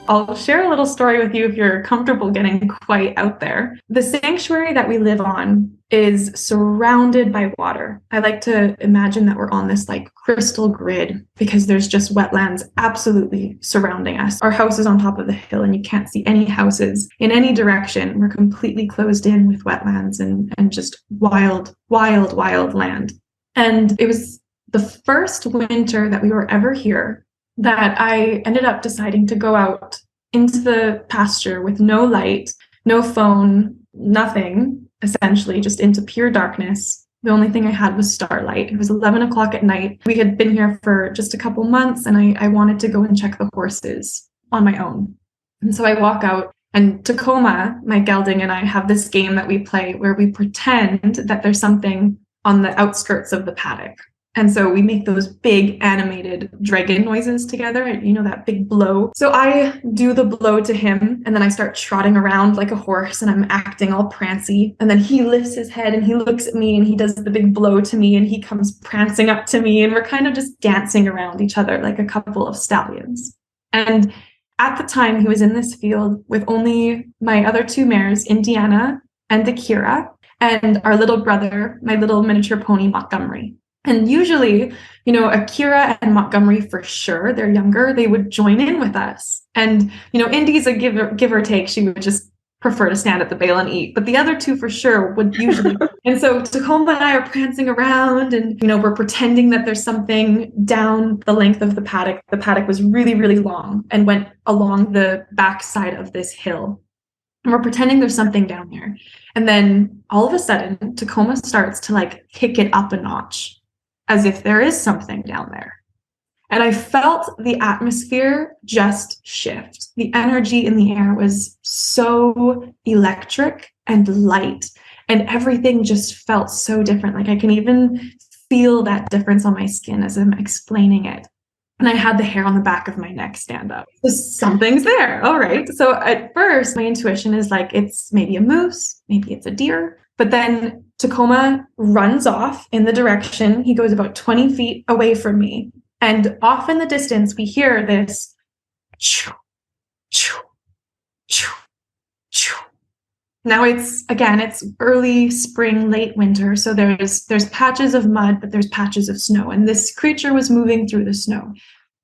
I'll share a little story with you if you're comfortable getting quite out there. The sanctuary that we live on is surrounded by water. I like to imagine that we're on this like crystal grid because there's just wetlands absolutely surrounding us. Our house is on top of the hill and you can't see any houses in any direction. We're completely closed in with wetlands and just wild, wild, wild land. And it was the first winter that we were ever here that I ended up deciding to go out into the pasture with no light, no phone, nothing, essentially, just into pure darkness. The only thing I had was starlight. It was 11 o'clock at night. We had been here for just a couple months, and I wanted to go and check the horses on my own. And so I walk out, and Tacoma, my gelding, and I have this game that we play where we pretend that there's something on the outskirts of the paddock. And so we make those big animated dragon noises together, you know, that big blow. So I do the blow to him, and then I start trotting around like a horse, and I'm acting all prancy. And then he lifts his head and he looks at me and he does the big blow to me, and he comes prancing up to me, and we're kind of just dancing around each other like a couple of stallions. And at the time, he was in this field with only my other two mares, Indiana and Akira, and our little brother, my little miniature pony, Montgomery. And usually, you know, Akira and Montgomery, for sure, they're younger, they would join in with us. And, you know, Indy's a give or take. She would just prefer to stand at the bale and eat. But the other two, for sure, would usually. And so Tacoma and I are prancing around and, you know, we're pretending that there's something down the length of the paddock. The paddock was really, really long and went along the backside of this hill. And we're pretending there's something down there. And then all of a sudden, Tacoma starts to like kick it up a notch, as if there is something down there. And I felt the atmosphere just shift. The energy in the air was so electric and light, and everything just felt so different. Like I can even feel that difference on my skin as I'm explaining it. And I had the hair on the back of my neck stand up. So something's there. All right. So at first, my intuition is like, it's maybe a moose, maybe it's a deer. But then Tacoma runs off in the direction. He goes about 20 feet away from me. And off in the distance, we hear this choo, choo, choo, choo. Now it's early spring, late winter. So there's patches of mud, but there's patches of snow. And this creature was moving through the snow,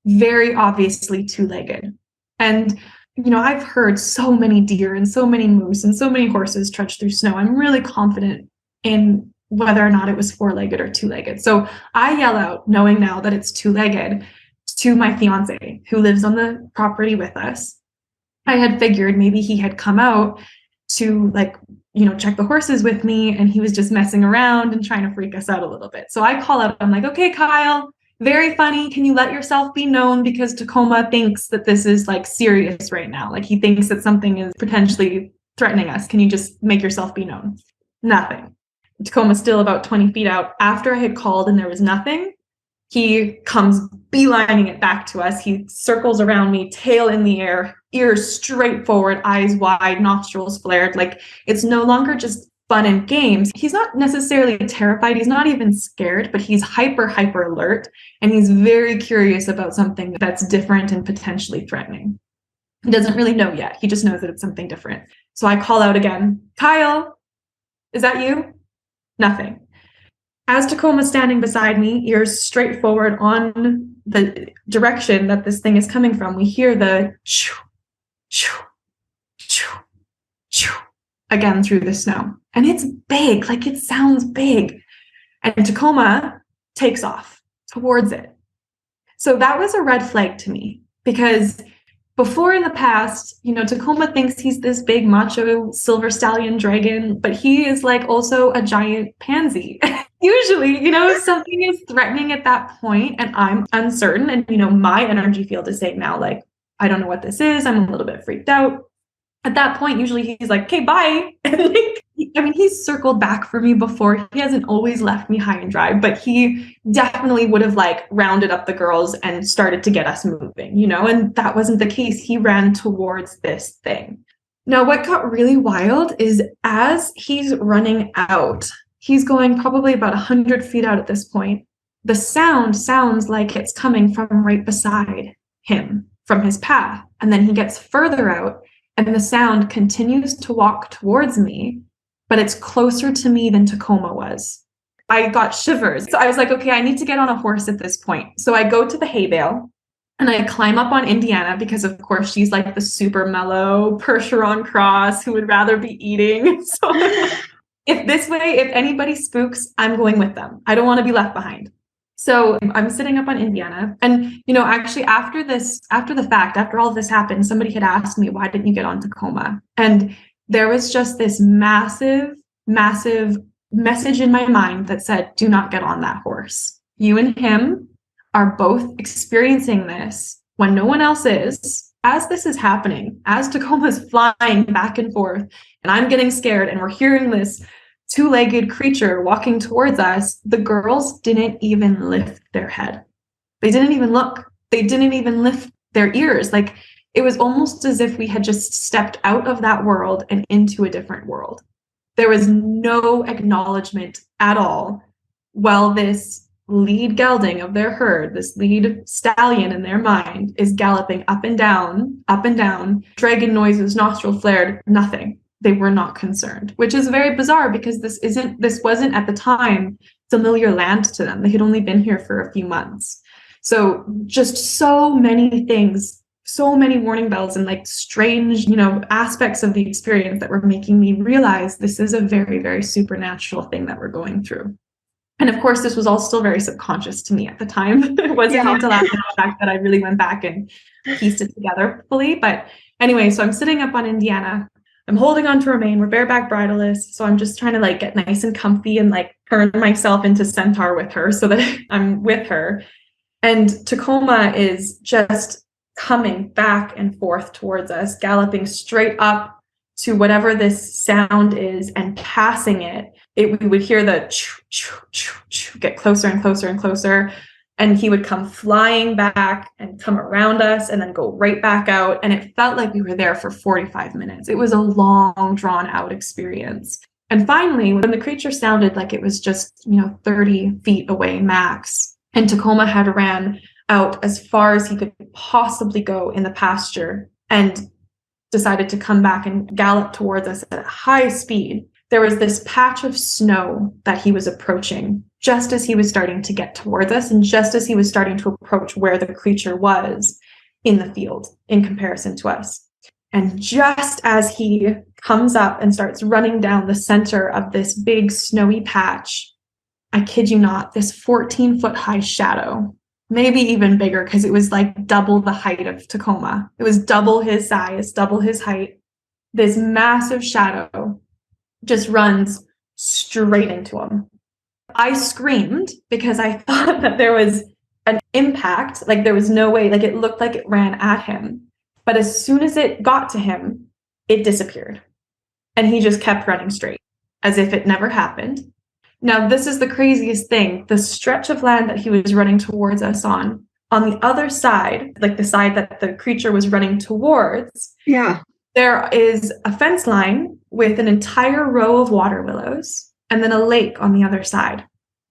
very obviously two-legged. And you know, I've heard so many deer and so many moose and so many horses trudge through snow. I'm really confident in whether or not it was four-legged or two-legged. So I yell out, knowing now that it's two-legged, to my fiance who lives on the property with us. I had figured maybe he had come out to like, you know, check the horses with me, and he was just messing around and trying to freak us out a little bit. So I call out, I'm like, okay, Kyle, very funny. Can you let yourself be known? Because Tacoma thinks that this is like serious right now. Like he thinks that something is potentially threatening us. Can you just make yourself be known? Nothing. Tacoma's still about 20 feet out. After I had called and there was nothing, he comes beelining it back to us. He circles around me, tail in the air, ears straight forward, eyes wide, nostrils flared. Like it's no longer just fun and games. He's not necessarily terrified. He's not even scared, but he's hyper alert. And he's very curious about something that's different and potentially threatening. He doesn't really know yet. He just knows that it's something different. So I call out again, Kyle, is that you? Nothing. As Tacoma's standing beside me, ears straight forward on the direction that this thing is coming from, we hear the shoo, shoo, shoo, shoo, again through the snow. And it's big, like it sounds big. And Tacoma takes off towards it. So that was a red flag to me, because before in the past, you know, Tacoma thinks he's this big macho silver stallion dragon, but he is like also a giant pansy. Usually, you know, something is threatening at that point and I'm uncertain. And, you know, my energy field is saying now, like, I don't know what this is. I'm a little bit freaked out. At that point, usually he's like, okay, bye. And like, I mean, he's circled back for me before. He hasn't always left me high and dry, but he definitely would have like rounded up the girls and started to get us moving, you know, and that wasn't the case. He ran towards this thing. Now, what got really wild is as he's running out, he's going probably about 100 feet out at this point. The sound sounds like it's coming from right beside. him from his path. And then he gets further out and the sound continues to walk towards me, but it's closer to me than Tacoma was. I got shivers. So I was like, okay, I need to get on a horse at this point. So I go to the hay bale and I climb up on Indiana because, of course, she's like the super mellow Percheron cross who would rather be eating. So if anybody spooks, I'm going with them. I don't want to be left behind. So I'm sitting up on Indiana. And, actually after all of this happened, somebody had asked me, why didn't you get on Tacoma? And there was just this massive, massive message in my mind that said, do not get on that horse. You and him are both experiencing this when no one else is. As this is happening, as Tacoma's flying back and forth, and I'm getting scared, and we're hearing this two-legged creature walking towards us, the girls didn't even lift their head. They didn't even look. They didn't even lift their ears. Like, it was almost as if we had just stepped out of that world and into a different world. There was no acknowledgement at all while this lead gelding of their herd, this lead stallion in their mind, is galloping up and down, dragon noises, nostril flared, nothing. They were not concerned, which is very bizarre because this wasn't at the time familiar land to them. They had only been here for a few months. So just so many things, so many warning bells and like strange, aspects of the experience that were making me realize this is a very, very supernatural thing that we're going through. And of course, this was all still very subconscious to me at the time. It wasn't until after the fact that I really went back and pieced it together fully. But anyway, so I'm sitting up on Indiana. I'm holding on to her mane. We're bareback bridleless. So I'm just trying to like get nice and comfy and like turn myself into Centaur with her so that I'm with her. And Tacoma is just coming back and forth towards us, galloping straight up to whatever this sound is and passing it. We would hear the get closer and closer and closer. And he would come flying back and come around us and then go right back out. And it felt like we were there for 45 minutes. It was a long, drawn out experience. And finally, when the creature sounded like it was just, 30 feet away max, and Tacoma had ran out as far as he could possibly go in the pasture and decided to come back and gallop towards us at high speed, there was this patch of snow that he was approaching just as he was starting to get towards us and just as he was starting to approach where the creature was in the field in comparison to us. And just as he comes up and starts running down the center of this big snowy patch, I kid you not, this 14-foot high shadow, maybe even bigger because it was like double the height of Tacoma. It was double his size, double his height. This massive shadow just runs straight into him. I screamed because I thought that there was an impact, like there was no way, like it looked like it ran at him. But as soon as it got to him, it disappeared. And he just kept running straight as if it never happened. Now, this is the craziest thing. The stretch of land that he was running towards us on the other side, like the side that the creature was running towards, there is a fence line with an entire row of water willows and then a lake on the other side,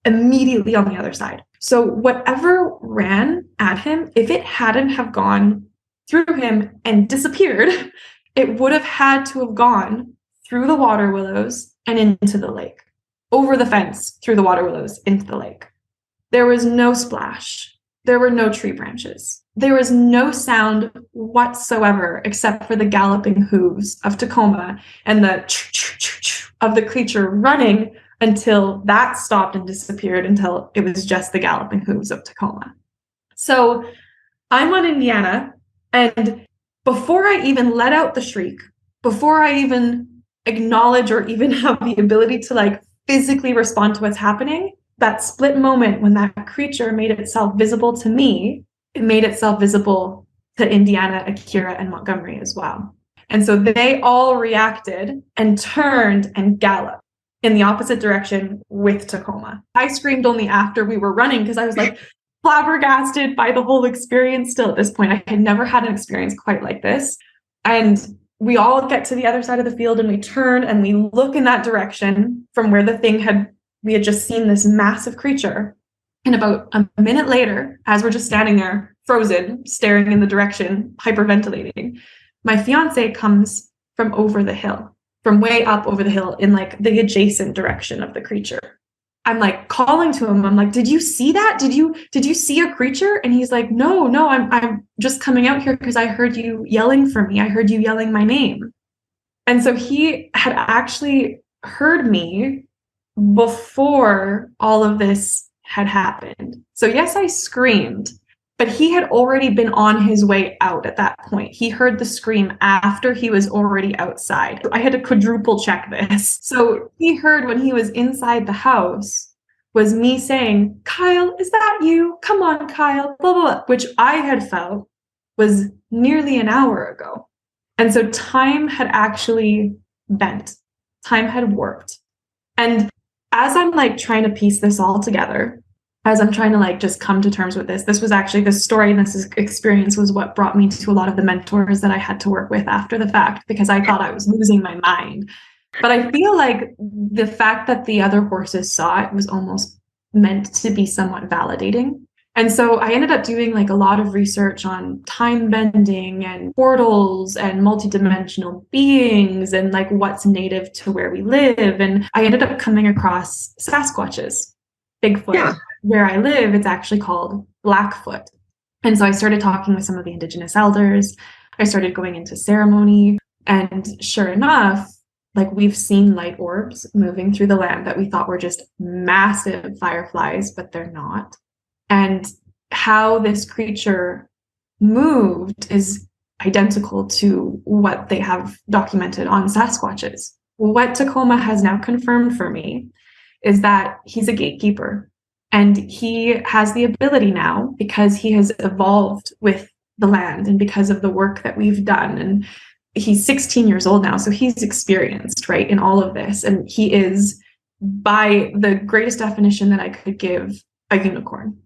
immediately on the other side. So whatever ran at him, if it hadn't have gone through him and disappeared, it would have had to have gone through the water willows and into the lake, over the fence, through the water willows, into the lake. There was no splash. There were no tree branches. There was no sound whatsoever except for the galloping hooves of Tacoma and the of the creature running until that stopped and disappeared until it was just the galloping hooves of Tacoma. So I'm on Indiana, and before I even let out the shriek, before I even acknowledge or even have the ability to like physically respond to what's happening, that split moment when that creature made itself visible to me, it made itself visible to Indiana, Akira, and Montgomery as well. And so they all reacted and turned and galloped in the opposite direction with Tacoma. I screamed only after we were running because I was like flabbergasted by the whole experience still at this point. I had never had an experience quite like this. And we all get to the other side of the field and we turn and we look in that direction from where we had just seen this massive creature. And about a minute later, as we're just standing there, frozen, staring in the direction, hyperventilating. My fiance comes from over the hill, from way up over the hill in like the adjacent direction of the creature. I'm like calling to him. I'm like, did you see that? Did you see a creature? And he's like, no, I'm just coming out here because I heard you yelling for me. I heard you yelling my name. And so he had actually heard me before all of this had happened. So yes, I screamed, but he had already been on his way out at that point. He heard the scream after he was already outside. I had to quadruple check this. So he heard when he was inside the house was me saying, Kyle, is that you? Come on, Kyle, blah, blah, blah, which I had felt was nearly an hour ago. And so time had actually bent. Time had warped. And as I'm like trying to piece this all together, as I'm trying to like just come to terms with this was actually this story and this experience was what brought me to a lot of the mentors that I had to work with after the fact, because I thought I was losing my mind. But I feel like the fact that the other horses saw it was almost meant to be somewhat validating. And so I ended up doing like a lot of research on time bending and portals and multidimensional beings and like what's native to where we live. And I ended up coming across Sasquatches, Bigfoot. Yeah. Where I live, it's actually called Blackfoot. And so I started talking with some of the indigenous elders. I started going into ceremony. And sure enough, like we've seen light orbs moving through the land that we thought were just massive fireflies, but they're not. And how this creature moved is identical to what they have documented on Sasquatches. What Tacoma has now confirmed for me is that he's a gatekeeper. And he has the ability now, because he has evolved with the land and because of the work that we've done. And he's 16 years old now, so he's experienced, right, in all of this. And he is, by the greatest definition that I could give, a unicorn.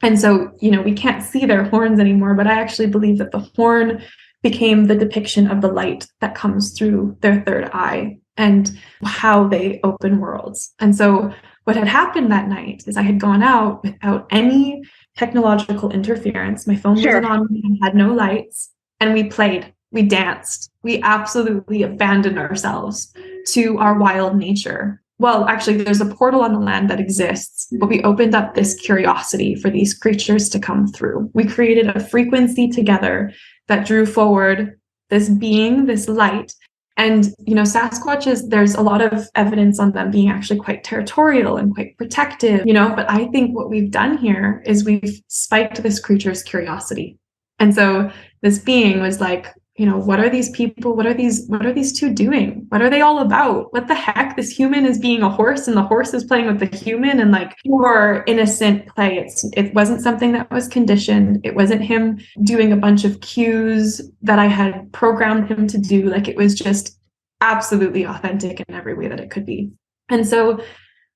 And so, you know, we can't see their horns anymore, but I actually believe that the horn became the depiction of the light that comes through their third eye and how they open worlds. And so what had happened that night is I had gone out without any technological interference. My phone wasn't on me, I had no lights, and we played, we danced, we absolutely abandoned ourselves to our wild nature. Well, actually, there's a portal on the land that exists, but we opened up this curiosity for these creatures to come through. We created a frequency together that drew forward this being, this light. And, you know, Sasquatches, there's a lot of evidence on them being actually quite territorial and quite protective, you know, but I think what we've done here is we've spiked this creature's curiosity. And so this being was like, you know, what are these people? What are these two doing? What are they all about? What the heck? This human is being a horse and the horse is playing with the human, and like pure innocent play. It wasn't something that was conditioned. It wasn't him doing a bunch of cues that I had programmed him to do. Like it was just absolutely authentic in every way that it could be. And so,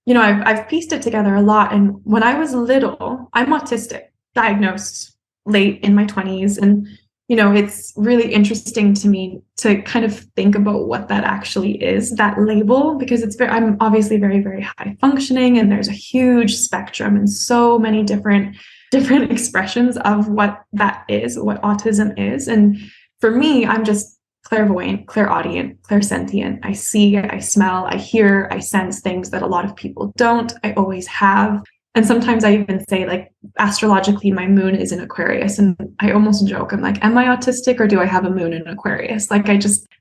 you know, I've pieced it together a lot. And when I was little, I'm autistic, diagnosed late in my 20s. And you know, it's really interesting to me to kind of think about what that actually is, that label, because I'm obviously very, very high functioning, and there's a huge spectrum and so many different expressions of what that is, what autism is. And for me, I'm just clairvoyant, clairaudient, clairsentient. I see, I smell, I hear, I sense things that a lot of people don't. I always have. And sometimes I even say, like, astrologically, my moon is in Aquarius. And I almost joke, I'm like, am I autistic or do I have a moon in Aquarius? Like,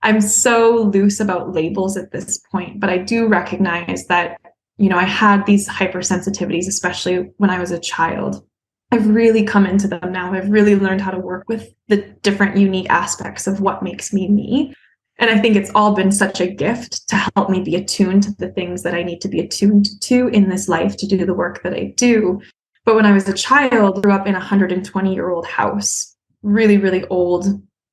I'm so loose about labels at this point. But I do recognize that, you know, I had these hypersensitivities, especially when I was a child. I've really come into them now. I've really learned how to work with the different unique aspects of what makes me me. And I think it's all been such a gift to help me be attuned to the things that I need to be attuned to in this life to do the work that I do. But when I was a child, I grew up in a 120-year-old house, really, really old,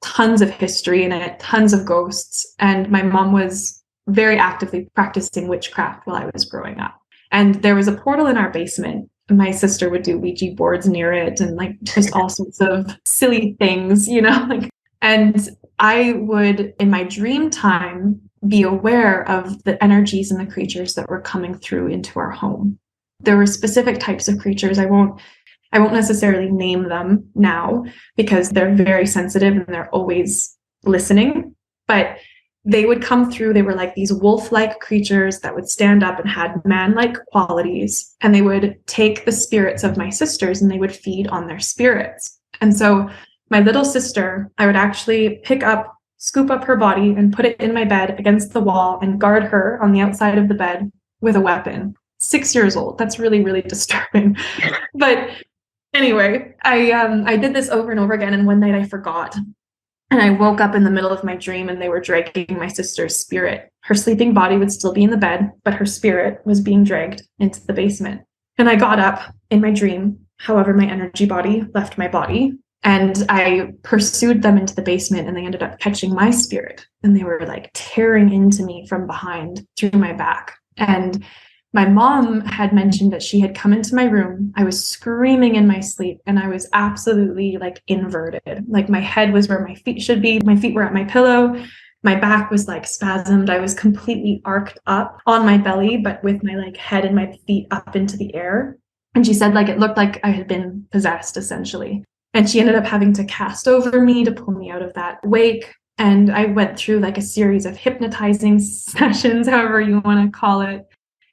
tons of history in it, tons of ghosts. And my mom was very actively practicing witchcraft while I was growing up. And there was a portal in our basement. My sister would do Ouija boards near it and like just all sorts of silly things, you know, like, and I would, in my dream time, be aware of the energies and the creatures that were coming through into our home. There were specific types of creatures. I won't I won't necessarily name them now because they're very sensitive and they're always listening, but they would come through. They were like these wolf-like creatures that would stand up and had man-like qualities, and they would take the spirits of my sisters and they would feed on their spirits. And so my little sister, I would actually scoop up her body and put it in my bed against the wall and guard her on the outside of the bed with a weapon. 6 years old. That's really, really disturbing. But anyway, I did this over and over again. And one night I forgot. And I woke up in the middle of my dream and they were dragging my sister's spirit. Her sleeping body would still be in the bed, but her spirit was being dragged into the basement. And I got up in my dream. However, my energy body left my body. And I pursued them into the basement, and they ended up catching my spirit. And they were like tearing into me from behind through my back. And my mom had mentioned that she had come into my room. I was screaming in my sleep, and I was absolutely like inverted. Like my head was where my feet should be. My feet were at my pillow. My back was like spasmed. I was completely arced up on my belly, but with my like head and my feet up into the air. And she said like it looked like I had been possessed essentially. And she ended up having to cast over me to pull me out of that wake. And I went through like a series of hypnotizing sessions, however you want to call it.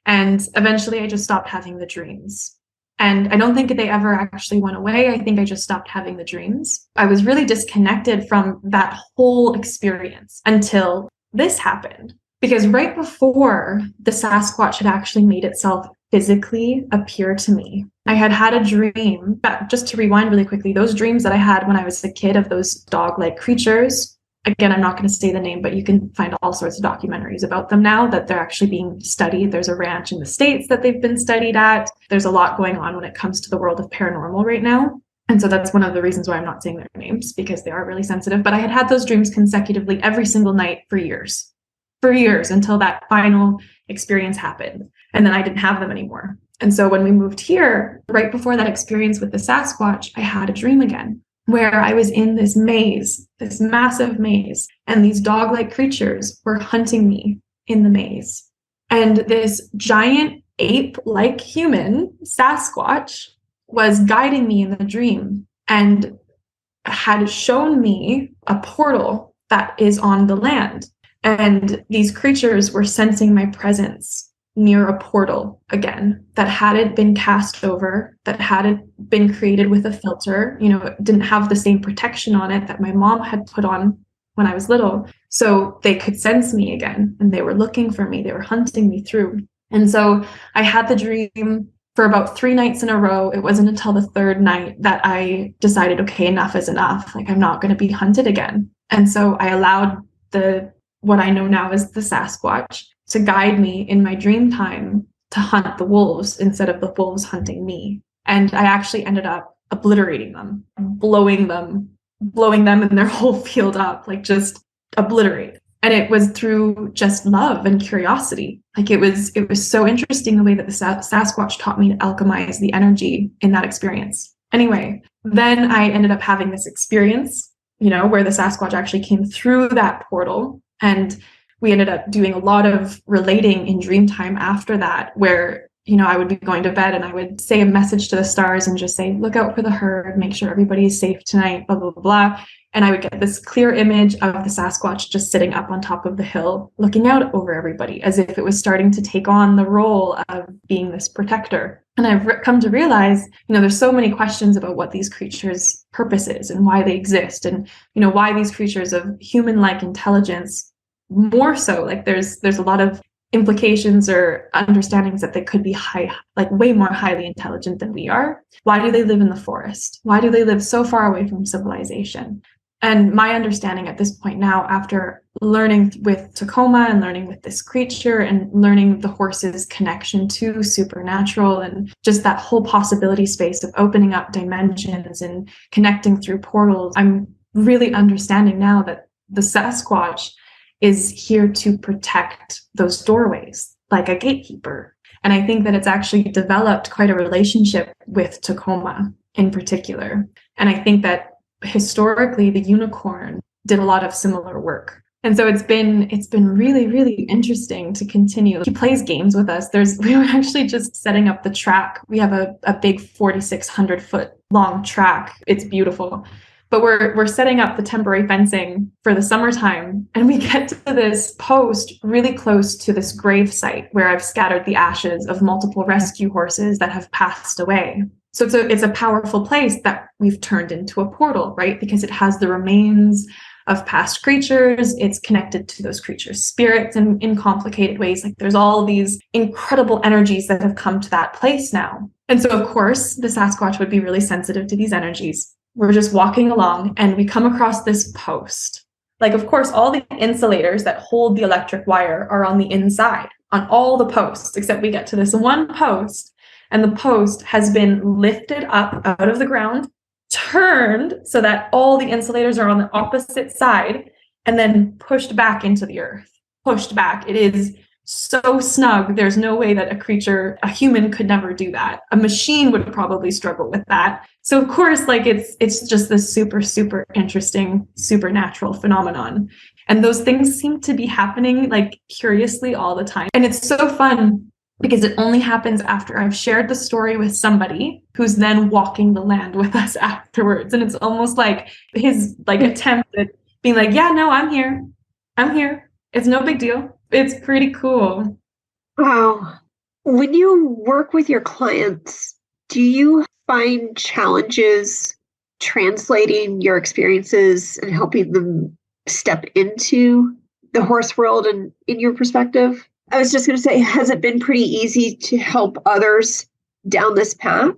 And eventually I just stopped having the dreams. And I don't think they ever actually went away. I think I just stopped having the dreams. I was really disconnected from that whole experience until this happened. Because right before the Sasquatch had actually made itself physically appear to me, I had had a dream. Just to rewind really quickly, those dreams that I had when I was a kid of those dog-like creatures, again, I'm not going to say the name, but you can find all sorts of documentaries about them now that they're actually being studied. There's a ranch in the States that they've been studied at. There's a lot going on when it comes to the world of paranormal right now. And so that's one of the reasons why I'm not saying their names, because they are really sensitive. But I had those dreams consecutively every single night for years until that final experience happened. And then I didn't have them anymore. And so when we moved here, right before that experience with the Sasquatch, I had a dream again where I was in this maze, this massive maze, and these dog-like creatures were hunting me in the maze. And this giant ape-like human, Sasquatch, was guiding me in the dream and had shown me a portal that is on the land. And these creatures were sensing my presence near a portal again that hadn't been cast over, that hadn't been created with a filter, it didn't have the same protection on it that my mom had put on when I was little. So they could sense me again, and they were looking for me. They were hunting me through. And so I had the dream for about 3 nights in a row. It wasn't until the 3rd night that I decided, okay, enough is enough. Like, I'm not going to be hunted again. And so I allowed what I know now as the Sasquatch to guide me in my dream time to hunt the wolves instead of the wolves hunting me. And I actually ended up obliterating them, blowing them and their whole field up, like just obliterate. And it was through just love and curiosity. Like it was so interesting the way that the Sasquatch taught me to alchemize the energy in that experience. Anyway, then I ended up having this experience, where the Sasquatch actually came through that portal. And we ended up doing a lot of relating in dream time after that, where, I would be going to bed and I would say a message to the stars and just say, look out for the herd, make sure everybody is safe tonight, blah, blah, blah, blah. And I would get this clear image of the Sasquatch just sitting up on top of the hill, looking out over everybody as if it was starting to take on the role of being this protector. And I've come to realize, there's so many questions about what these creatures' purpose is and why they exist, and, why these creatures of human-like intelligence, more so, like there's a lot of implications or understandings that they could be way more highly intelligent than we are. Why do they live in the forest? Why do they live so far away from civilization? And my understanding at this point now, after learning with Tacoma and learning with this creature and learning the horse's connection to supernatural and just that whole possibility space of opening up dimensions and connecting through portals, I'm really understanding now that the Sasquatch is here to protect those doorways like a gatekeeper. And I think that it's actually developed quite a relationship with Tacoma in particular. And I think that historically the unicorn did a lot of similar work. And so it's been really, really interesting to continue. He plays games with us. We were actually just setting up the track. We have a big 4,600-foot long track. It's beautiful. But we're setting up the temporary fencing for the summertime, and we get to this post really close to this grave site where I've scattered the ashes of multiple rescue horses that have passed away. So it's a powerful place that we've turned into a portal, right? Because it has the remains of past creatures. It's connected to those creatures' spirits in complicated ways. Like there's all these incredible energies that have come to that place now. And so, of course, the Sasquatch would be really sensitive to these energies. We're just walking along and we come across this post. Like, of course, all the insulators that hold the electric wire are on the inside, on all the posts, except we get to this one post, and the post has been lifted up out of the ground, turned so that all the insulators are on the opposite side, and then pushed back into the earth. Pushed back. It is so snug. There's no way that a human could never do that. A machine would probably struggle with that. So of course, like it's just this super, super interesting supernatural phenomenon. And those things seem to be happening like curiously all the time. And it's so fun because it only happens after I've shared the story with somebody who's then walking the land with us afterwards. And it's almost like his attempt at being like, yeah, no, I'm here. I'm here. It's no big deal. It's pretty cool. Wow. When you work with your clients, do you find challenges translating your experiences and helping them step into the horse world and in your perspective? I was just going to say, has it been pretty easy to help others down this path?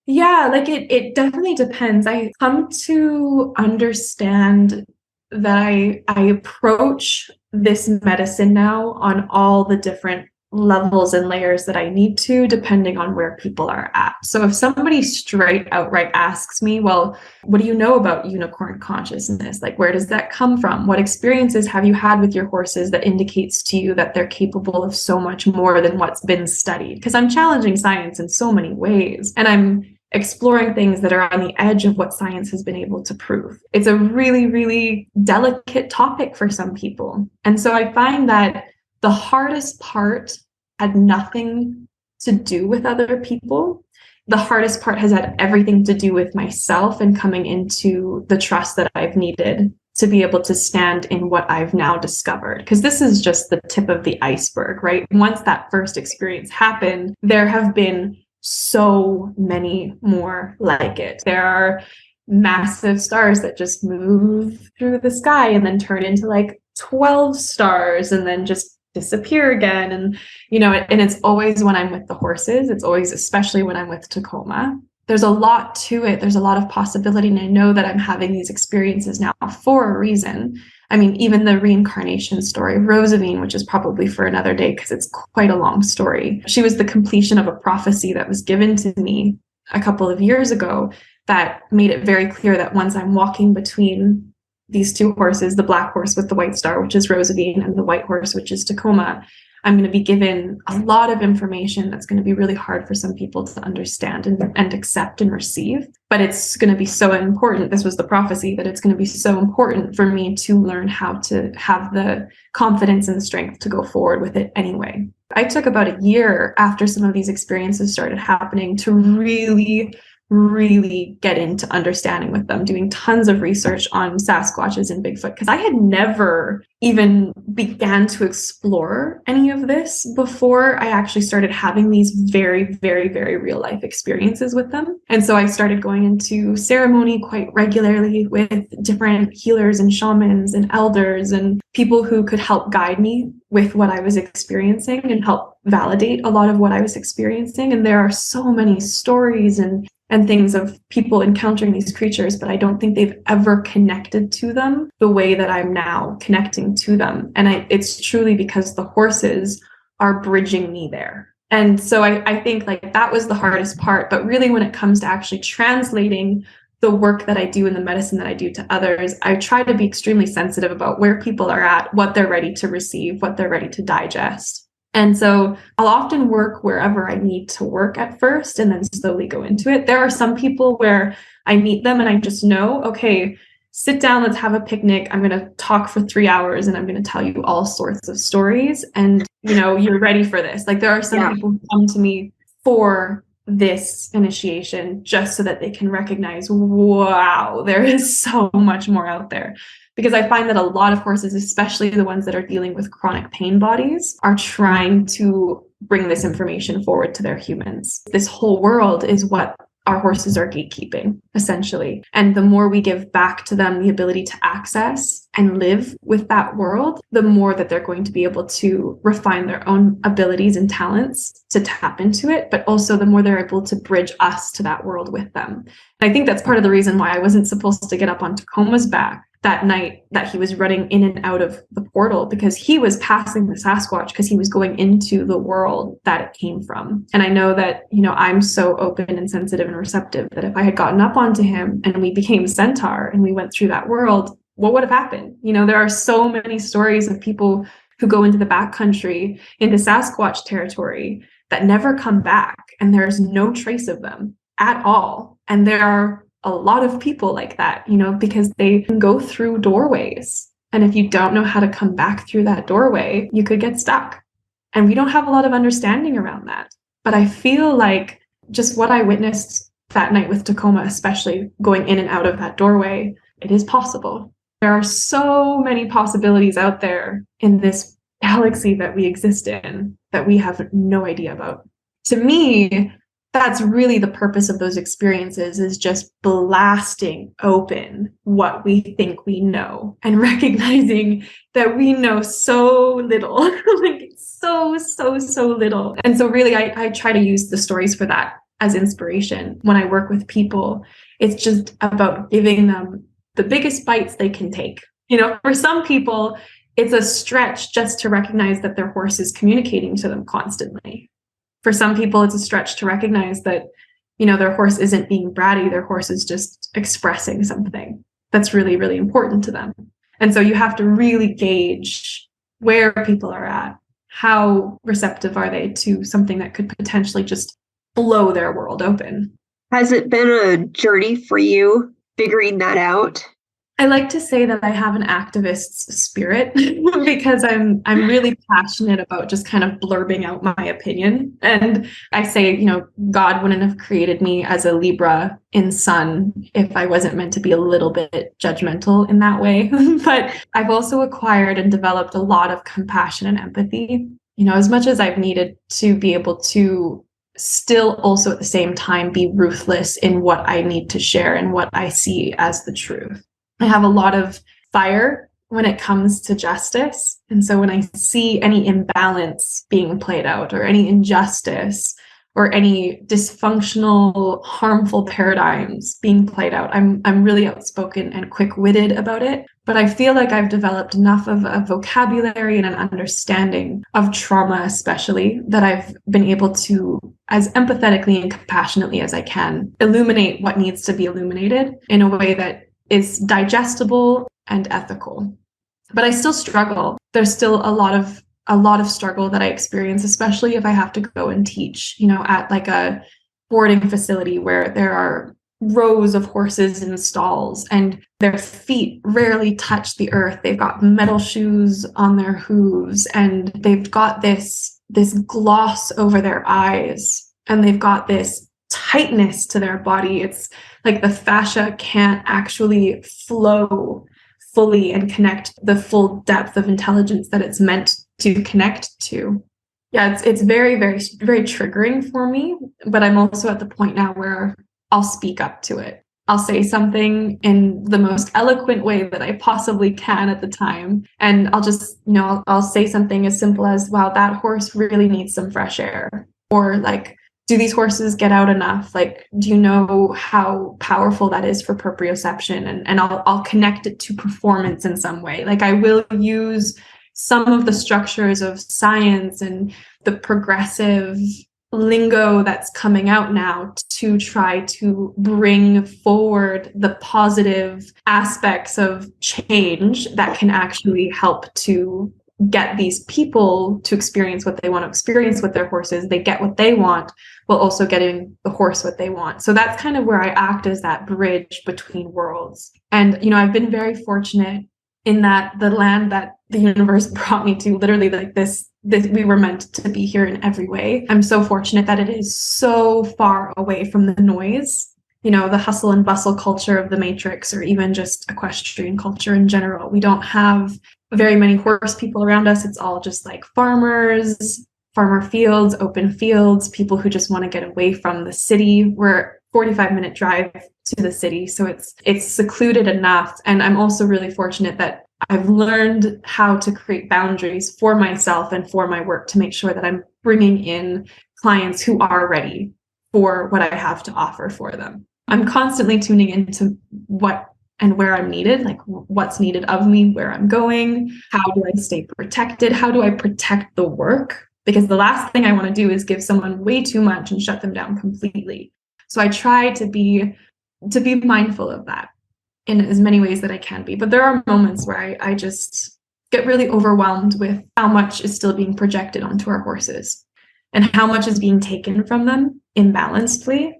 Yeah, like it definitely depends. I come to understand that I approach this medicine now on all the different levels and layers that I need to, depending on where people are at. So if somebody straight outright asks me, well, what do you know about unicorn consciousness? Like, where does that come from? What experiences have you had with your horses that indicates to you that they're capable of so much more than what's been studied? Because I'm challenging science in so many ways, and I'm exploring things that are on the edge of what science has been able to prove. It's a really, really delicate topic for some people. And so I find that the hardest part had nothing to do with other people. The hardest part has had everything to do with myself and coming into the trust that I've needed to be able to stand in what I've now discovered. Because this is just the tip of the iceberg, right? Once that first experience happened, there have been so many more like it. There are massive stars that just move through the sky and then turn into like 12 stars and then just disappear again. And, and it's always when I'm with the horses. It's always, especially when I'm with Tacoma. There's a lot to it. There's a lot of possibility. And I know that I'm having these experiences now for a reason. I mean, even the reincarnation story of Rosavine, which is probably for another day because it's quite a long story. She was the completion of a prophecy that was given to me a couple of years ago that made it very clear that once I'm walking between these two horses, the black horse with the white star, which is Rosavine, and the white horse, which is Tacoma, I'm going to be given a lot of information that's going to be really hard for some people to understand and accept and receive. But it's going to be so important. This was the prophecy that it's going to be so important for me to learn how to have the confidence and the strength to go forward with it anyway. I took about a year after some of these experiences started happening to really get into understanding with them, doing tons of research on Sasquatches and Bigfoot, because I had never even began to explore any of this before I actually started having these very, very, very real life experiences with them. And so I started going into ceremony quite regularly with different healers and shamans and elders and people who could help guide me with what I was experiencing and help validate a lot of what I was experiencing. And there are so many stories and things of people encountering these creatures, but I don't think they've ever connected to them the way that I'm now connecting to them. And it's truly because the horses are bridging me there. And so I think like that was the hardest part. But really, when it comes to actually translating the work that I do and the medicine that I do to others, I try to be extremely sensitive about where people are at, what they're ready to receive, what they're ready to digest. And so I'll often work wherever I need to work at first and then slowly go into it. There are some people where I meet them and I just know, okay, sit down, let's have a picnic. I'm going to talk for 3 hours and I'm going to tell you all sorts of stories. And, you're ready for this. Like there are some people who come to me for this initiation just so that they can recognize, wow, there is so much more out there. Because I find that a lot of horses, especially the ones that are dealing with chronic pain bodies, are trying to bring this information forward to their humans. This whole world is what our horses are gatekeeping, essentially. And the more we give back to them the ability to access and live with that world, the more that they're going to be able to refine their own abilities and talents to tap into it, but also the more they're able to bridge us to that world with them. And I think that's part of the reason why I wasn't supposed to get up on Tacoma's back that night that he was running in and out of the portal, because he was passing the Sasquatch because he was going into the world that it came from. And I know that, I'm so open and sensitive and receptive that if I had gotten up onto him and we became Centaur and we went through that world, what would have happened? There are so many stories of people who go into the backcountry, into Sasquatch territory, that never come back, and there's no trace of them at all. And there are a lot of people like that, because they can go through doorways. And if you don't know how to come back through that doorway, you could get stuck. And we don't have a lot of understanding around that. But I feel like just what I witnessed that night with Tacoma, especially going in and out of that doorway, it is possible. There are so many possibilities out there in this galaxy that we exist in that we have no idea about. To me, that's really the purpose of those experiences, is just blasting open what we think we know and recognizing that we know so little, like so little. And so really, I try to use the stories for that as inspiration. When I work with people, it's just about giving them the biggest bites they can take. For some people, it's a stretch just to recognize that their horse is communicating to them constantly. For some people, it's a stretch to recognize that, their horse isn't being bratty. Their horse is just expressing something that's really, really important to them. And so you have to really gauge where people are at. How receptive are they to something that could potentially just blow their world open? Has it been a journey for you figuring that out? I like to say that I have an activist's spirit because I'm really passionate about just kind of blurbing out my opinion. And I say, God wouldn't have created me as a Libra in Sun if I wasn't meant to be a little bit judgmental in that way. But I've also acquired and developed a lot of compassion and empathy, as much as I've needed to be able to still also at the same time be ruthless in what I need to share and what I see as the truth. I have a lot of fire when it comes to justice. And so when I see any imbalance being played out, or any injustice, or any dysfunctional, harmful paradigms being played out, I'm really outspoken and quick-witted about it. But I feel like I've developed enough of a vocabulary and an understanding of trauma, especially, that I've been able to, as empathetically and compassionately as I can, illuminate what needs to be illuminated in a way that is digestible and ethical. But I still struggle. There's still a lot of struggle that I experience, especially if I have to go and teach, at like a boarding facility where there are rows of horses in stalls and their feet rarely touch the earth. They've got metal shoes on their hooves, and they've got this gloss over their eyes, and they've got this tightness to their body. It's like the fascia can't actually flow fully and connect the full depth of intelligence that it's meant to connect to. Yeah, it's very, very, very triggering for me, but I'm also at the point now where I'll speak up to it. I'll say something in the most eloquent way that I possibly can at the time. And I'll just, I'll say something as simple as, wow, that horse really needs some fresh air. Or like, do these horses get out enough? Like, do you know how powerful that is for proprioception? And I'll connect it to performance in some way. Like, I will use some of the structures of science and the progressive lingo that's coming out now to try to bring forward the positive aspects of change that can actually help to get these people to experience what they want to experience with their horses. They get what they want while also getting the horse what they want. So that's kind of where I act as that bridge between worlds. And, I've been very fortunate in that the land that the universe brought me to, literally like this, we were meant to be here in every way. I'm so fortunate that it is so far away from the noise, the hustle and bustle culture of the Matrix, or even just equestrian culture in general. We don't have very many horse people around us. It's all just like farmers, farmer fields, open fields, people who just want to get away from the city. We're 45-minute drive to the city, so it's secluded enough. And I'm also really fortunate that I've learned how to create boundaries for myself and for my work to make sure that I'm bringing in clients who are ready for what I have to offer for them. I'm constantly tuning into what and where I'm needed, like what's needed of me, where I'm going, how do I stay protected, how do I protect the work? Because the last thing I want to do is give someone way too much and shut them down completely. So I try to be mindful of that in as many ways that I can be. But there are moments where I just get really overwhelmed with how much is still being projected onto our horses and how much is being taken from them imbalancedly,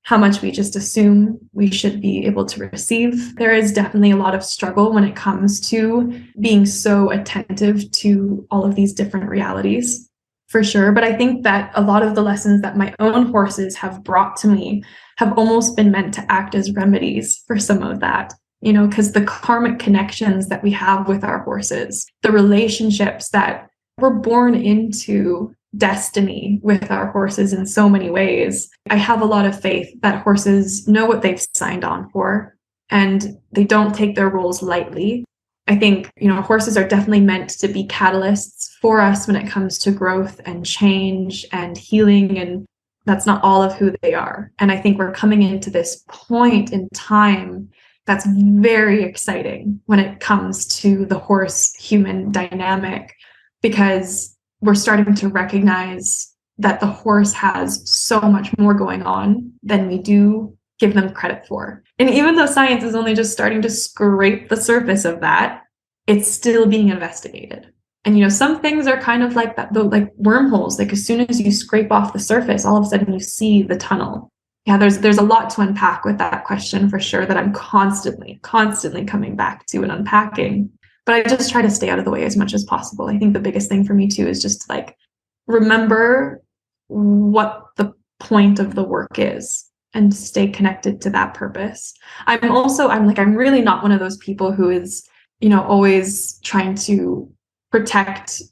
how much we just assume we should be able to receive. There is definitely a lot of struggle when it comes to being so attentive to all of these different realities, for sure. But I think that a lot of the lessons that my own horses have brought to me have almost been meant to act as remedies for some of that, because the karmic connections that we have with our horses, the relationships that we're born into destiny with our horses in so many ways. I have a lot of faith that horses know what they've signed on for, and they don't take their roles lightly. I think, horses are definitely meant to be catalysts for us when it comes to growth and change and healing, and that's not all of who they are. And I think we're coming into this point in time that's very exciting when it comes to the horse-human dynamic, because we're starting to recognize that the horse has so much more going on than we do give them credit for. And even though science is only just starting to scrape the surface of that, it's still being investigated. And some things are kind of like that, like wormholes. Like as soon as you scrape off the surface, all of a sudden you see the tunnel. Yeah, there's a lot to unpack with that question for sure, that I'm constantly coming back to and unpacking. But I just try to stay out of the way as much as possible. I think the biggest thing for me too is just like remember what the point of the work is and stay connected to that purpose. I'm really not one of those people who is, always trying to protect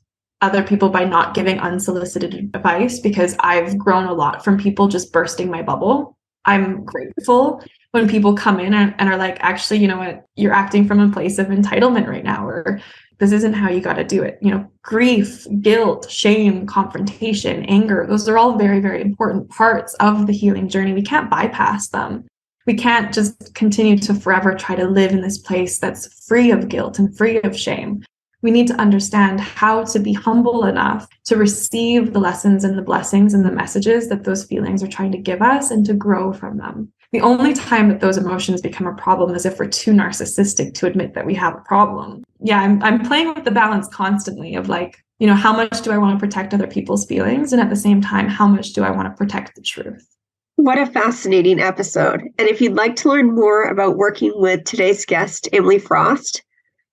other people by not giving unsolicited advice, because I've grown a lot from people just bursting my bubble. I'm grateful when people come in and are like, actually, you know what, you're acting from a place of entitlement right now, or this isn't how you got to do it. Grief, guilt, shame, confrontation, anger, those are all very, very important parts of the healing journey. We can't bypass them. We can't just continue to forever try to live in this place that's free of guilt and free of shame. We need to understand how to be humble enough to receive the lessons and the blessings and the messages that those feelings are trying to give us, and to grow from them. The only time that those emotions become a problem is if we're too narcissistic to admit that we have a problem. Yeah, I'm playing with the balance constantly of like, how much do I want to protect other people's feelings? And at the same time, how much do I want to protect the truth? What a fascinating episode. And if you'd like to learn more about working with today's guest, Emily Frost,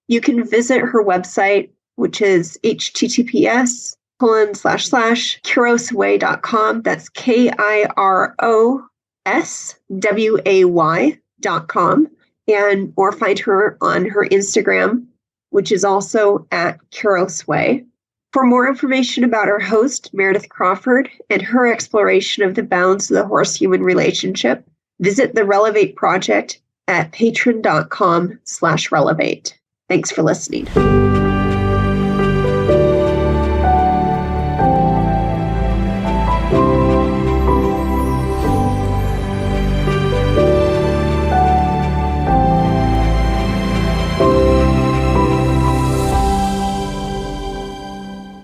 you can visit her website, which is https://kirosway.com. That's KIROSWAY.com. Or find her on her Instagram, which is also at Kirosway. For more information about our host, Meredith Crawford, and her exploration of the balance of the horse-human relationship, visit the Relevate Project at patreon.com/relevate. Thanks for listening.